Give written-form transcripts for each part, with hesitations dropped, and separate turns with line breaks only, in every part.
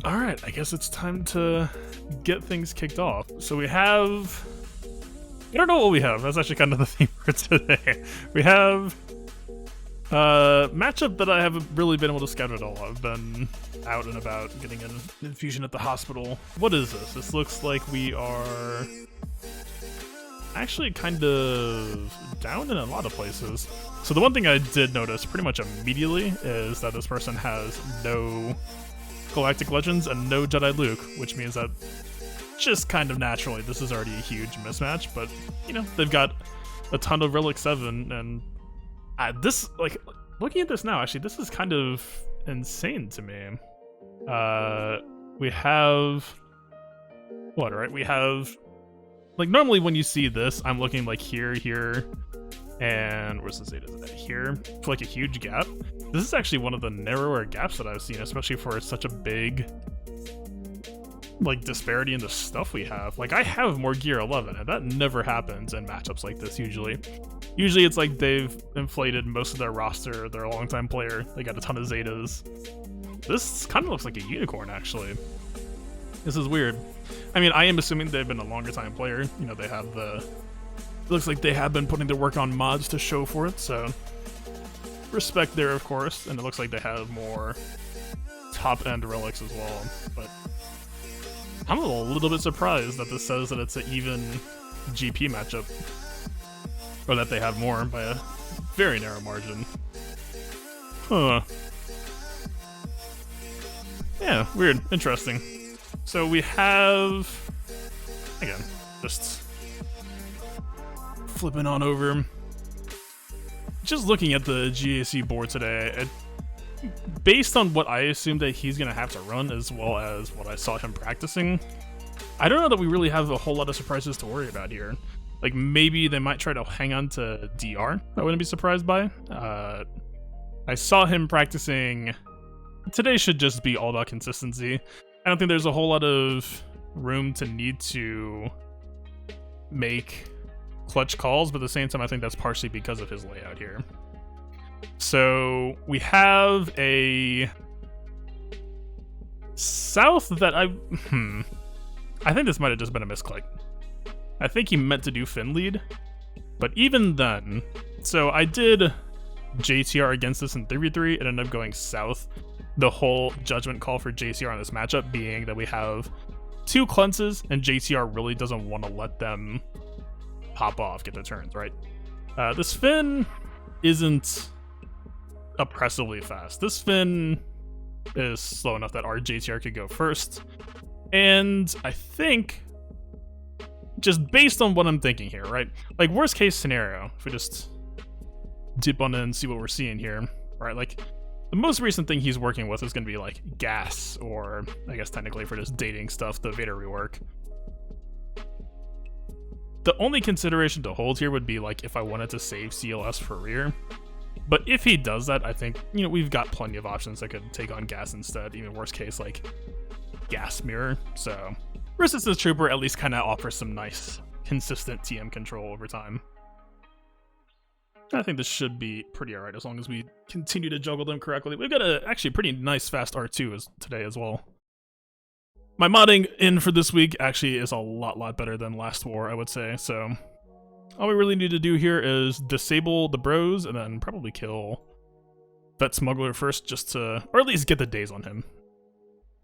Alright, I guess it's time to get things kicked off. So we have... I don't know what we have. That's actually kind of the theme for today. We have a matchup that I haven't really been able to scout at all. I've been out and about getting an infusion at the hospital. What is this? This looks like we are actually kind of down in a lot of places. So the one thing I did notice pretty much immediately is that this person has no Galactic Legends and no Jedi Luke, which means that just kind of naturally this is already a huge mismatch, but you know, they've got a ton of Relic 7, and this, like, looking at this now, actually this is kind of insane to me. We have what, right? We have, like, normally when you see this, I'm looking like here, and where's the Zeta today? Here, for like a huge gap. This is actually one of the narrower gaps that I've seen, especially for such a big, like, disparity in the stuff we have. Like, I have more gear 11, and that never happens in matchups like this usually. Usually it's like they've inflated most of their roster, they're a longtime player, they got a ton of Zetas. This kind of looks like a unicorn, actually. This is weird. I mean, I am assuming they've been a longer time player. You know, they have the... It looks like they have been putting their work on mods to show for it, so... Respect there, of course, and it looks like they have more top-end relics as well, but... I'm a little bit surprised that this says that it's an even GP matchup. Or that they have more by a very narrow margin. Huh. Yeah, weird. Interesting. So we have... Again, just... flipping on over. Just looking at the GAC board today, based on what I assume that he's going to have to run, as well as what I saw him practicing, I don't know that we really have a whole lot of surprises to worry about here. Like, maybe they might try to hang on to DR. I wouldn't be surprised by. I saw him practicing. Today should just be all about consistency. I don't think there's a whole lot of room to need to make clutch calls, but at the same time, I think that's partially because of his layout here. So we have a south that I think this might have just been a misclick. I think he meant to do Finn lead, but even then, so I did JTR against this in 3v3, it ended up going south. The whole judgment call for JTR on this matchup being that we have two cleanses, and JTR really doesn't want to let them pop off, get their turns, right? This Finn isn't oppressively fast. This Finn is slow enough that our JTR could go first, and I think, just based on what I'm thinking here, right? Like, worst case scenario, if we just dip on in and see what we're seeing here, right? Like, the most recent thing he's working with is going to be like gas, or I guess technically for just dating stuff, the Vader rework. The only consideration to hold here would be like if I wanted to save CLS for rear. But if he does that, I think, you know, we've got plenty of options that could take on gas instead. Even worst case, like gas mirror. So Resistance Trooper at least kind of offers some nice, consistent TM control over time. I think this should be pretty alright as long as we continue to juggle them correctly. We've got a actually pretty nice fast R2 today as well. My modding in for this week actually is a lot better than last war, I would say. So all we really need to do here is disable the bros and then probably kill Vet Smuggler first, just to, or at least get the days on him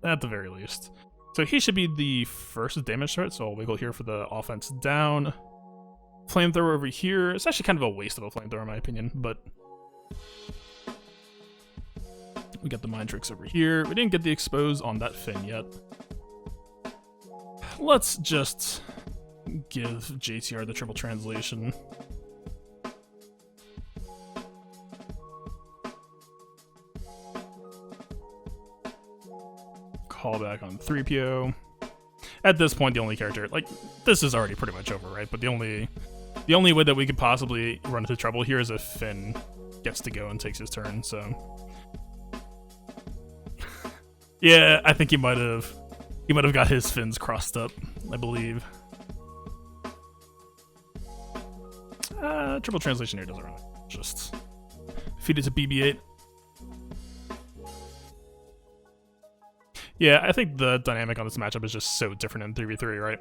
at the very least. So he should be the first damage threat, so I'll wiggle here for the offense down. Flamethrower over here. It's actually kind of a waste of a flamethrower in my opinion, but we got the mind tricks over here. We didn't get the expose on that Finn yet. Let's just give JTR the triple translation. Callback on 3PO. At this point, the only character, like, this is already pretty much over, right? But the only way that we could possibly run into trouble here is if Finn gets to go and takes his turn, so. Yeah, I think he might have got his fins crossed up, I believe. Triple translation here doesn't really, just feed it to BB-8. Yeah, I think the dynamic on this matchup is just so different in 3v3, right?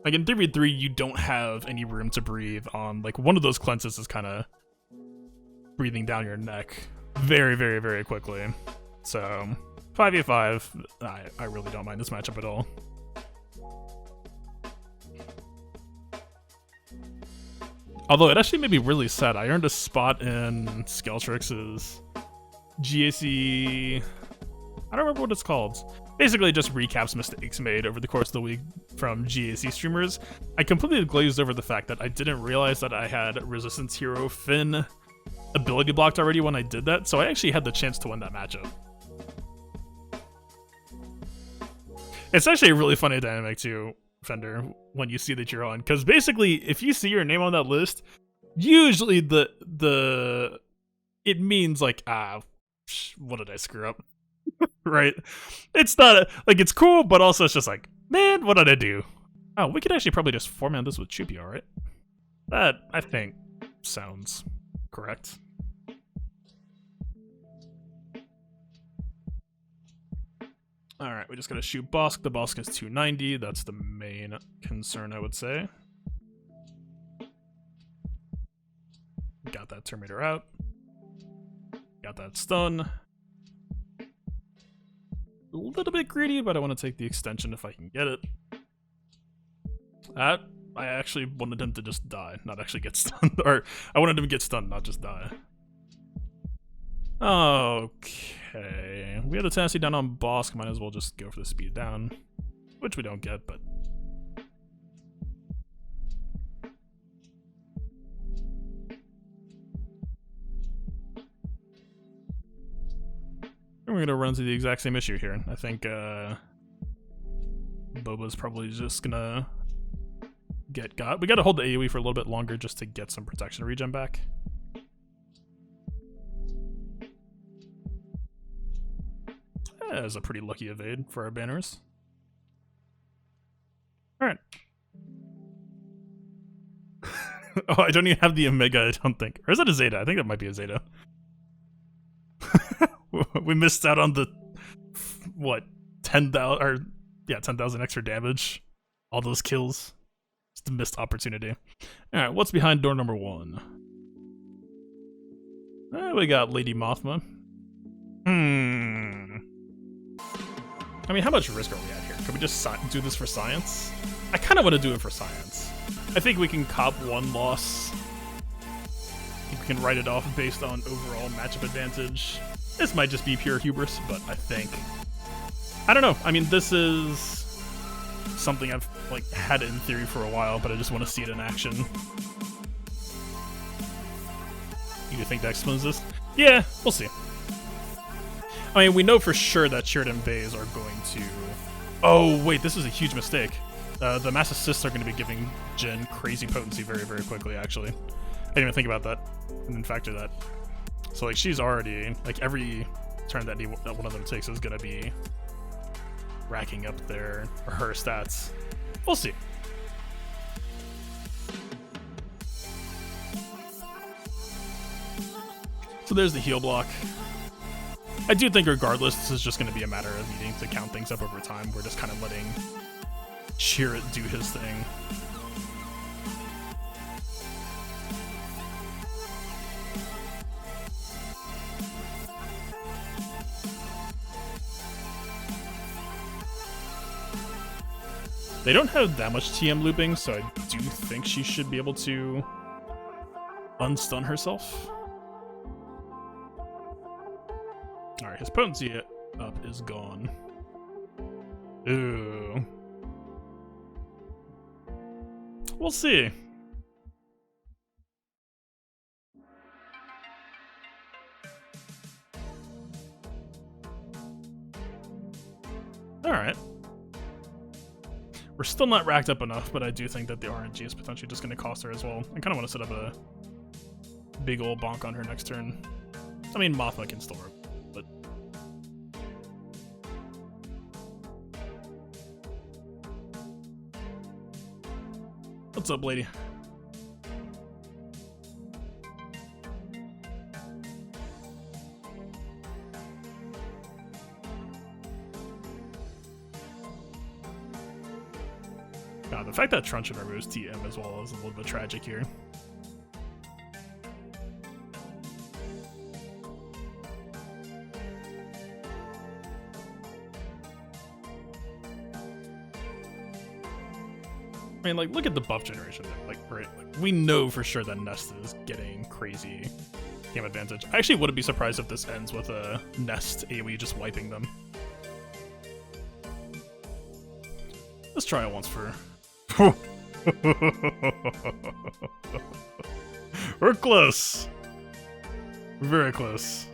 Like in 3v3, you don't have any room to breathe on, like, one of those cleanses is kind of breathing down your neck very, very, very quickly. So, 5v5, I really don't mind this matchup at all. Although it actually made me really sad. I earned a spot in Skeltrix's GAC... I don't remember what it's called. Basically, it just recaps mistakes made over the course of the week from GAC streamers. I completely glazed over the fact that I didn't realize that I had Resistance Hero Finn ability blocked already when I did that, so I actually had the chance to win that matchup. It's actually a really funny dynamic too, Fender, when you see that you're on, because basically, if you see your name on that list, usually it means like, what did I screw up? Right? It's not like it's cool, but also it's just like, man, what did I do? Oh, we could actually probably just format this with Chupi, alright? That, I think, sounds correct. Alright, we just gotta shoot Bosk. The Bosk is 290. That's the main concern, I would say. Got that Terminator out. Got that stun. A little bit greedy, but I want to take the extension if I can get it. I actually wanted him to just die, not actually get stunned. Or, I wanted him to get stunned, not just die. Okay. We had the tendency down on Bosk, might as well just go for the speed down. Which we don't get, but... we're gonna run into the exact same issue here. I think Boba's probably just gonna get got. We gotta hold the AoE for a little bit longer just to get some protection regen back. That is a pretty lucky evade for our banners. Alright. Oh, I don't even have the Omega, I don't think. Or is that a Zeta? I think that might be a Zeta. We missed out on the, what, 10,000, or, yeah, 10,000 extra damage. All those kills. Just a missed opportunity. Alright, what's behind door number 1? We got Lady Mothma. I mean, how much risk are we at here? Could we just do this for science? I kind of want to do it for science. I think we can cop one loss. I think we can write it off based on overall matchup advantage. This might just be pure hubris, but I think... I don't know. I mean, this is something I've like had in theory for a while, but I just want to see it in action. You think that explains this? Yeah, we'll see. I mean, we know for sure that Sheridan Bays are going to... Oh, wait, this was a huge mistake. The mass assists are going to be giving Jhin crazy potency very, very quickly, actually. I didn't even think about that. I didn't factor that. So, like, she's already... Like, every turn that one of them takes is going to be racking up her stats. We'll see. So there's the heal block. I do think regardless, this is just going to be a matter of needing to count things up over time. We're just kind of letting Chirrut do his thing. They don't have that much TM looping, so I do think she should be able to unstun herself. Alright, his potency up is gone. Ooh. We'll see. Alright. We're still not racked up enough, but I do think that the RNG is potentially just going to cost her as well. I kind of want to set up a big ol' bonk on her next turn. I mean, Mothma can still work, but... What's up, lady? God, the fact that Truncheon removes TM as well is a little bit tragic here. I mean, like, look at the buff generation there. Like, right, like, we know for sure that Nest is getting crazy game advantage. I actually wouldn't be surprised if this ends with a Nest AoE just wiping them. Let's try it once for... We're close. We're very close.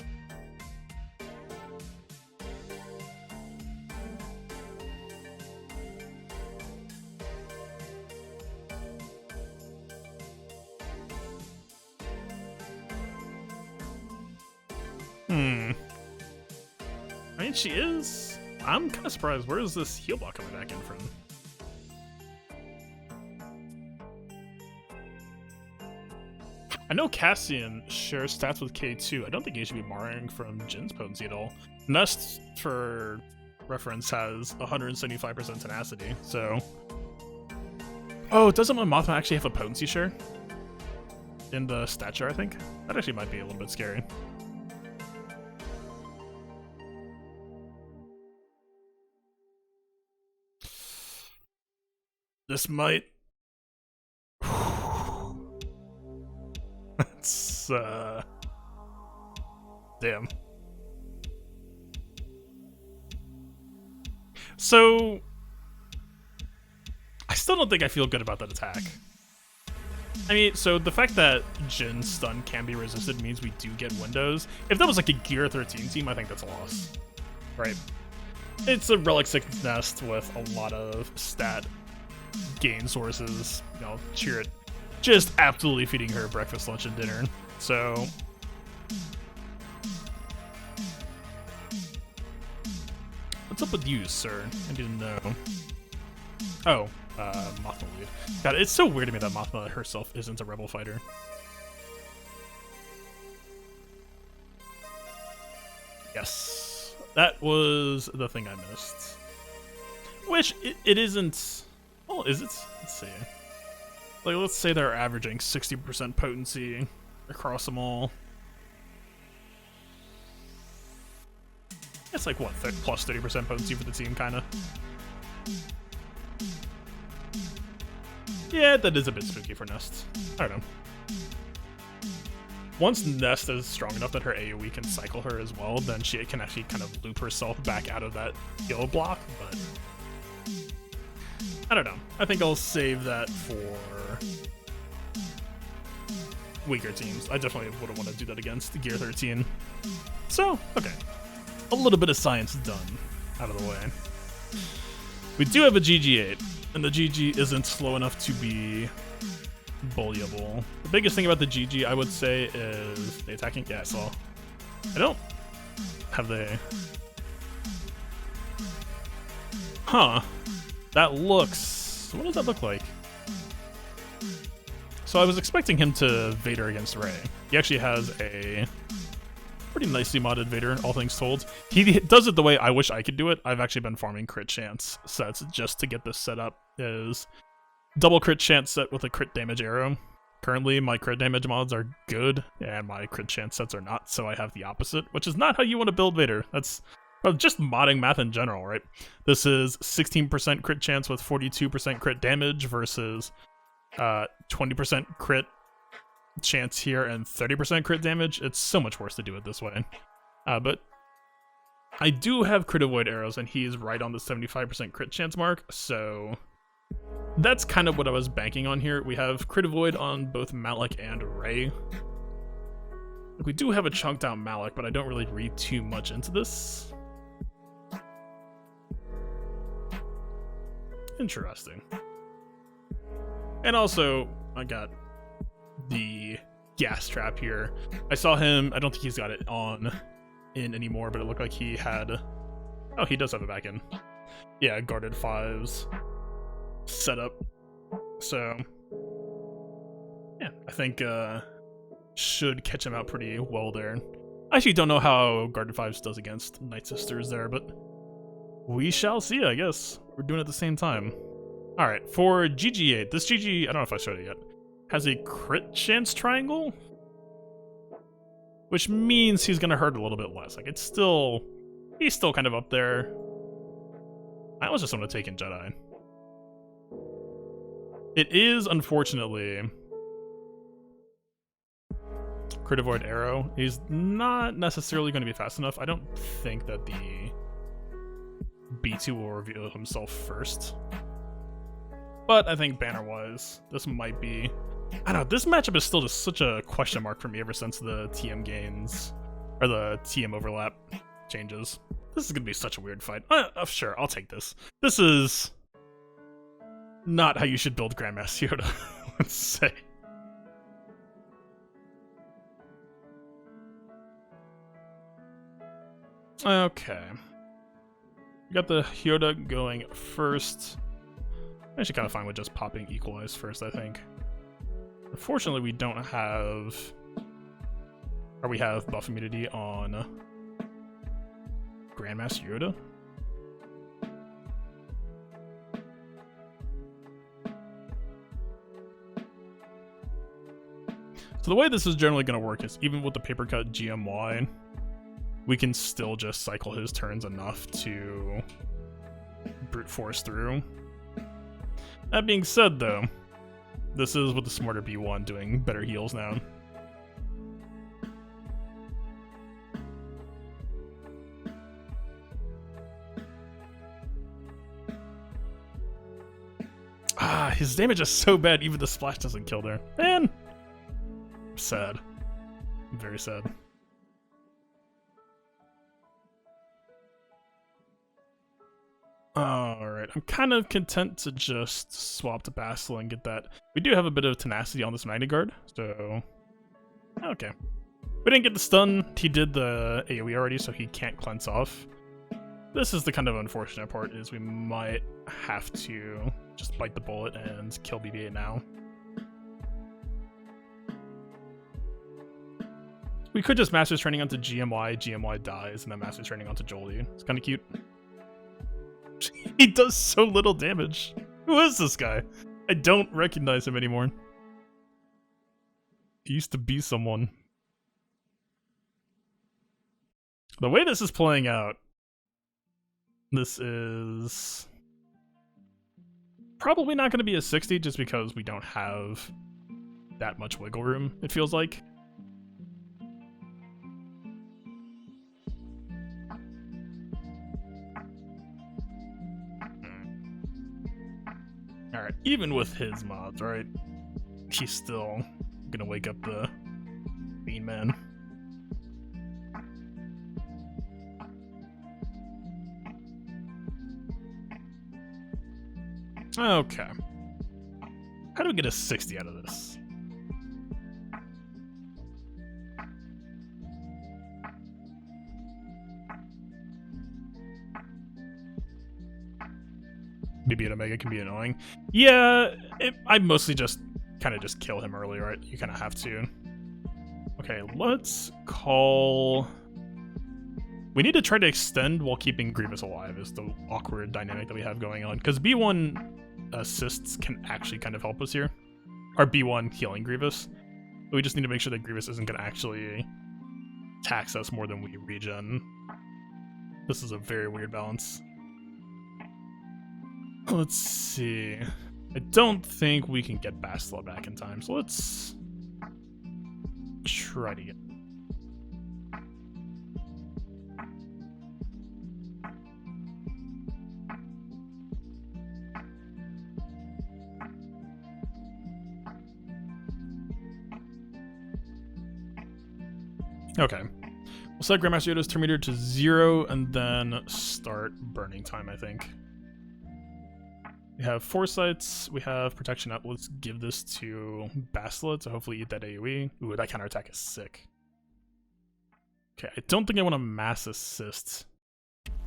I mean, she is... I'm kind of surprised. Where is this heal block coming back in from? I know Cassian shares stats with K2. I don't think he should be borrowing from Jin's potency at all. Nest, for reference, has 175% tenacity, so... Oh, doesn't my Mothma actually have a potency share? In the stat share, I think? That actually might be a little bit scary. This might... That's, damn. So... I still don't think I feel good about that attack. I mean, so the fact that Jin's stun can be resisted means we do get windows. If that was like a Gear 13 team, I think that's a loss. Right? It's a Relic 6 Nest with a lot of stat gain sources, you know, cheer it. Just absolutely feeding her breakfast, lunch, and dinner. So... What's up with you, sir? I didn't know. Oh, Mothma lead. God, it's so weird to me that Mothma herself isn't a rebel fighter. Yes. That was the thing I missed. Which, it isn't... Well, is it? Let's see. Like, let's say they're averaging 60% potency across them all. It's like, what, plus 30% potency for the team, kind of. Yeah, that is a bit spooky for Nest. I don't know. Once Nest is strong enough that her AoE can cycle her as well, then she can actually kind of loop herself back out of that heal block, but... I don't know. I think I'll save that for weaker teams. I definitely wouldn't want to do that against Gear 13. So, okay. A little bit of science done out of the way. We do have a GG8, and the GG isn't slow enough to be bullyable. The biggest thing about the GG, I would say, is the attacking. Yeah, I saw. I don't have the... Huh. That looks... What does that look like? So I was expecting him to Vader against Rey. He actually has a pretty nicely modded Vader, all things told. He does it the way I wish I could do it. I've actually been farming crit chance sets just to get this set up. Is double crit chance set with a crit damage arrow. Currently, my crit damage mods are good, and my crit chance sets are not, so I have the opposite, which is not how you want to build Vader. That's just modding math in general, right? This is 16% crit chance with 42% crit damage versus 20% crit chance here and 30% crit damage. It's so much worse to do it this way. But I do have crit avoid arrows, and he's right on the 75% crit chance mark, so that's kind of what I was banking on here. We have crit avoid on both Malik and Rey. We do have a chunked out Malik, but I don't really read too much into this. Interesting. And also, I got the gas trap here. I saw him, I don't think he's got it in anymore, but it looked like he had... Oh, he does have it back in. Yeah, guarded 5s set up. So, yeah, I think should catch him out pretty well there. I actually don't know how guarded 5s does against Night Sisters there, but we shall see, I guess. We're doing it at the same time. Alright, for GG8, this GG, I don't know if I showed it yet, has a crit chance triangle, which means he's gonna hurt a little bit less. Like, it's still, he's still kind of up there. I was just gonna take in Jedi. It is, unfortunately, crit avoid arrow. He's not necessarily going to be fast enough. I don't think that the B2 will reveal himself first. But I think banner-wise, this might be... I don't know, this matchup is still just such a question mark for me ever since the TM gains, or the TM overlap changes. This is going to be such a weird fight. Sure, I'll take this. This is not how you should build Grandmaster Yoda, let's say. Okay. We got the Yoda going first. I should kind of fine with just popping Equalize first, I think. Unfortunately, we don't have... Or we have buff immunity on Grandmaster Yoda. So the way this is generally going to work is, even with the paper cut GMY, we can still just cycle his turns enough to brute force through. That being said, though, this is with the smarter B1 doing better heals now. His damage is so bad, even the splash doesn't kill there. Man! Sad. Very sad. Alright, I'm kind of content to just swap to Basel and get that. We do have a bit of tenacity on this 90 guard, so... Okay. We didn't get the stun. He did the AoE already, so he can't cleanse off. This is the kind of unfortunate part, is we might have to just bite the bullet and kill BB-8 now. We could just Master's Training onto GMY dies, and then Master's Training onto Jolie. It's kind of cute. He does so little damage. Who is this guy? I don't recognize him anymore. He used to be someone. The way this is playing out, this is probably not going to be a 60 just because we don't have that much wiggle room, it feels like. Alright, even with his mods, right? He's still gonna wake up the Bean Man. Okay. How do we get a 60 out of this? BB-8 Omega can be annoying. Yeah, I mostly just kind of just kill him early, right? You kind of have to. Okay, let's call... We need to try to extend while keeping Grievous alive is the awkward dynamic that we have going on. Because B1 assists can actually kind of help us here. Or B1 healing Grievous. But we just need to make sure that Grievous isn't going to actually tax us more than we regen. This is a very weird balance. Let's see. I don't think we can get Bastila back in time, so let's try to get... Okay. We'll set Grandmaster Yoda's turn meter to 0 and then start burning time, I think. We have Foresights, we have Protection Up. Let's give this to Bastila to hopefully eat that AoE. Ooh, that counterattack is sick. Okay, I don't think I want to mass assist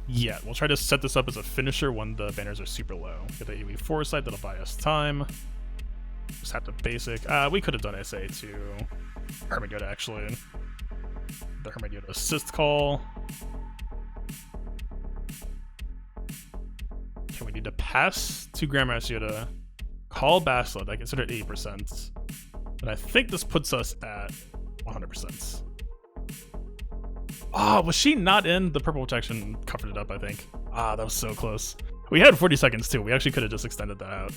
yet. We'll try to set this up as a finisher when the banners are super low. Get the AoE Foresight, that'll buy us time. Just have to basic. We could have done SA to Hermit Yoda, actually. The Hermit Yoda assist call. Okay, we need to pass to Grandmaster Yoda, call Basilisk. I consider it 80%. But I think this puts us at 100%. Oh, was she not in? The purple protection covered it up, I think. Ah, that was so close. We had 40 seconds too. We actually could have just extended that out.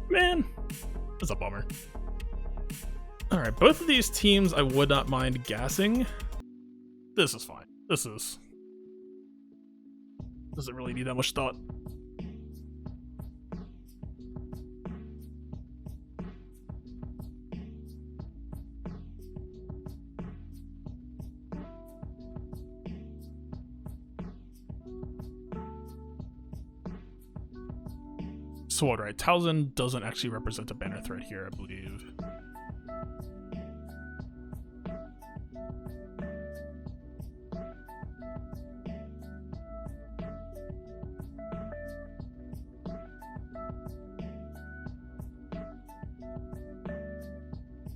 Man, that's a bummer. All right, both of these teams I would not mind gassing. This is fine. This doesn't really need that much thought. So what, right? Talzin doesn't actually represent a banner threat here, I believe.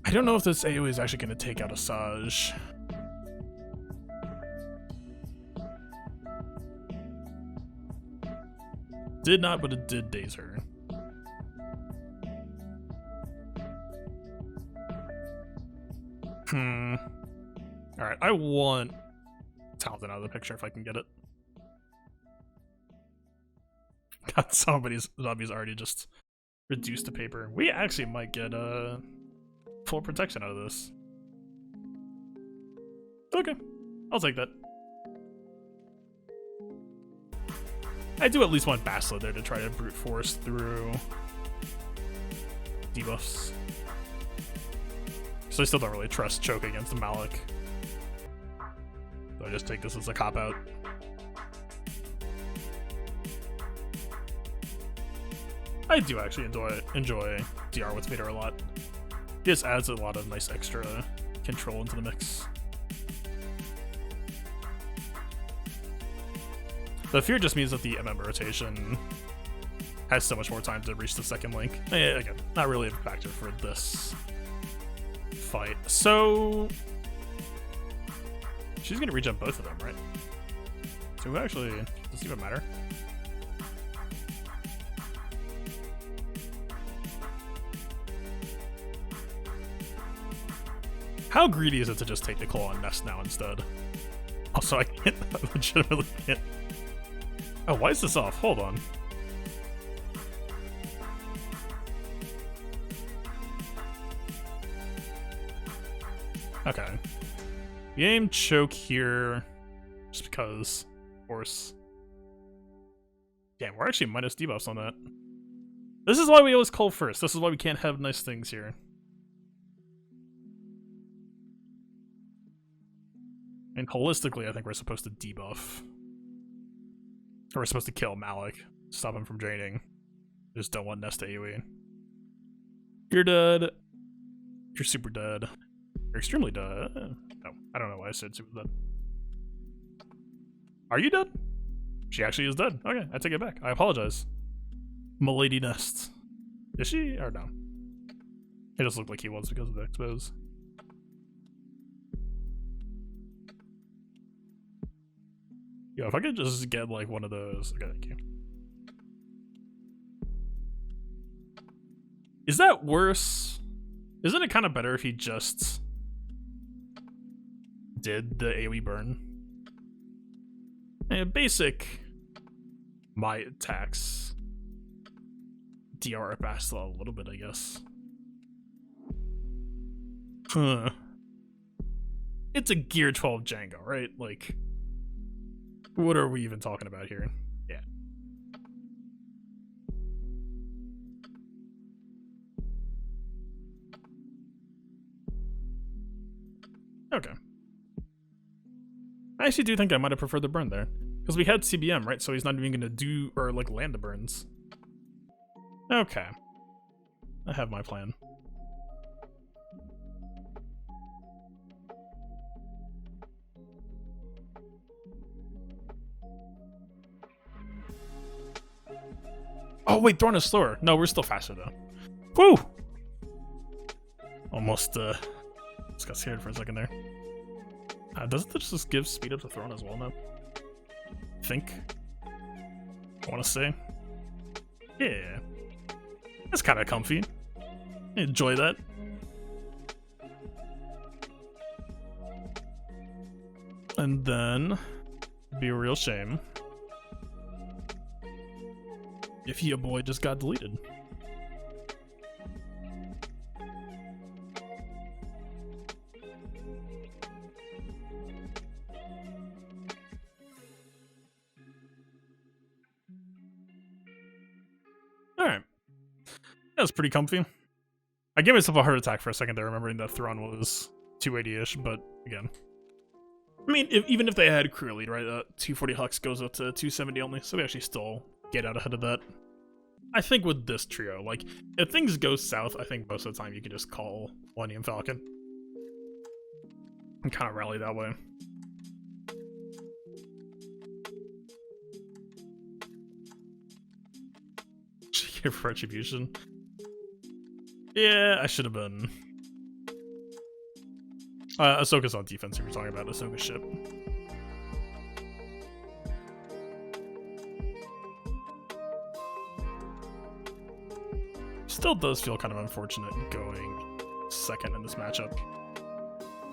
I don't know if this AoE is actually going to take out Asajj. Did not, but it did daze her. Alright, I want Talzin out of the picture if I can get it. God, somebody's zombies already just reduced to paper. We actually might get full protection out of this. Okay, I'll take that. I do at least want Basilisk there to try to brute force through debuffs. So I still don't really trust choke against the Malik. So I just take this as a cop-out. I do actually enjoy DR with Vader a lot. It just adds a lot of nice extra control into the mix. The fear just means that the MM rotation has so much more time to reach the second link. Again, not really a factor for this fight. So she's gonna regen both of them, right? So who actually does it even matter? How greedy is it to just take the claw and nest now instead? Also, I can't, I legitimately can't. Oh, why is this off? Hold on. Okay. We aim choke here just because, of course. Damn, we're actually minus debuffs on that. This is why we always call first. This is why we can't have nice things here. And holistically, I think we're supposed to debuff. Or we're supposed to kill Malik. Stop him from draining. Just don't want Nest AoE. You're dead. You're super dead. You're extremely dead. No, I don't know why I said super dead. Are you dead? She actually is dead. Okay, I take it back. I apologize. Milady Nest. Is she? Or no? It just looked like he was because of the expose. Yo, if I could just get like one of those. Okay, thank you. Is that worse? Isn't it kind of better if he just did the AoE burn? And basic my attacks DR Bastila a little bit, I guess. Huh. It's a Gear 12 Django, right? Like, what are we even talking about here? Yeah. Okay. I actually do think I might have preferred the burn there. Because we had CBM, right? So he's not even going to do, or like land the burns. Okay. I have my plan. Oh wait, Thorn is slower. No, we're still faster though. Woo! Almost just got scared for a second there. Doesn't this just give speed up to Thorn as well now? Think. I want to say. Yeah. That's kind of comfy. Enjoy that. And then, be a real shame if your boy just got deleted. Alright. That was pretty comfy. I gave myself a heart attack for a second there, remembering that Thrawn was 280-ish, but again. I mean, even if they had crew lead, right, 240 Hux goes up to 270 only, so we actually still get out ahead of that. I think with this trio, like, if things go south, I think most of the time you can just call Millennium Falcon. And kind of rally that way. Give Retribution. Yeah, I should have been. Ahsoka's on defense if you're talking about Ahsoka's ship. Still does feel kind of unfortunate going second in this matchup.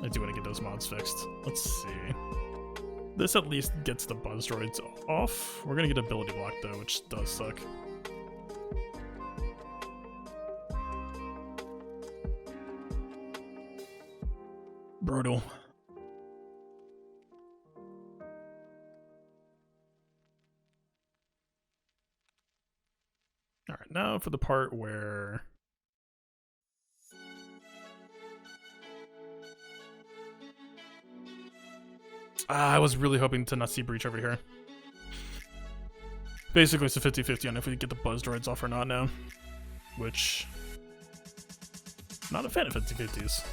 I do want to get those mods fixed. Let's see. This at least gets the buzz droids off. We're gonna get ability block though, which does suck. Brutal. Alright, now for the part where... I was really hoping to not see Breach over here. Basically, it's a 50-50 on if we get the buzz droids off or not now. Which... not a fan of 50-50s.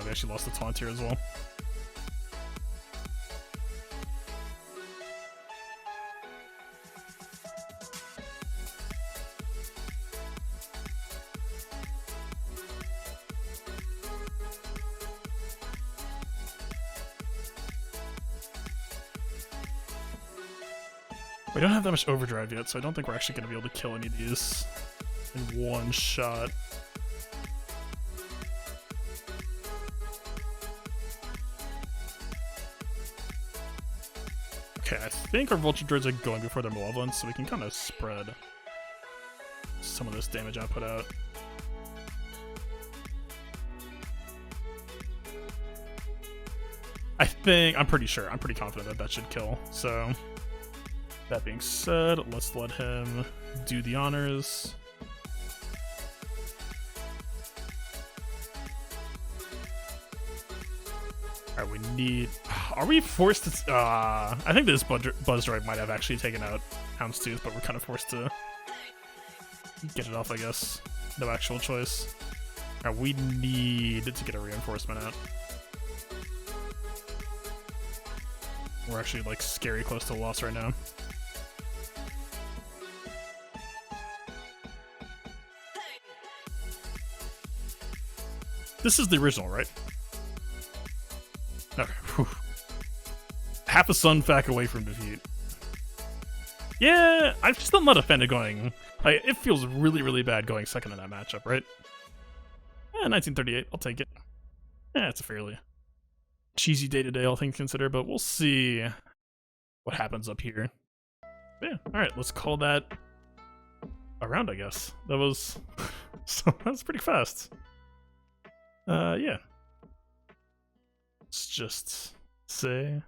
We actually lost the taunt here as well. We don't have that much overdrive yet, so I don't think we're actually going to be able to kill any of these in one shot. Okay, I think our Vulture Droids are going before their Malevolence, so we can kind of spread some of this damage output out. I'm pretty sure, I'm pretty confident that that should kill, so... That being said, let's let him do the honors. Alright, we need... Are we forced to... I think this Buzz Droid might have actually taken out Houndstooth, but we're kind of forced to get it off, I guess. No actual choice. Alright, we need to get a reinforcement out. We're actually, like, scary close to a loss right now. This is the original, right? Okay. Whew. Half a Sun Fac away from defeat. Yeah, I'm still not a fan of going... Like, it feels really, really bad going second in that matchup, right? Yeah, 1938, I'll take it. Yeah, it's a fairly cheesy day-to-day, all things considered, but we'll see what happens up here. Yeah, alright, let's call that a round, I guess. That was... so, that was pretty fast. Yeah. Let's just say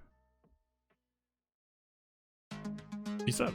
peace out.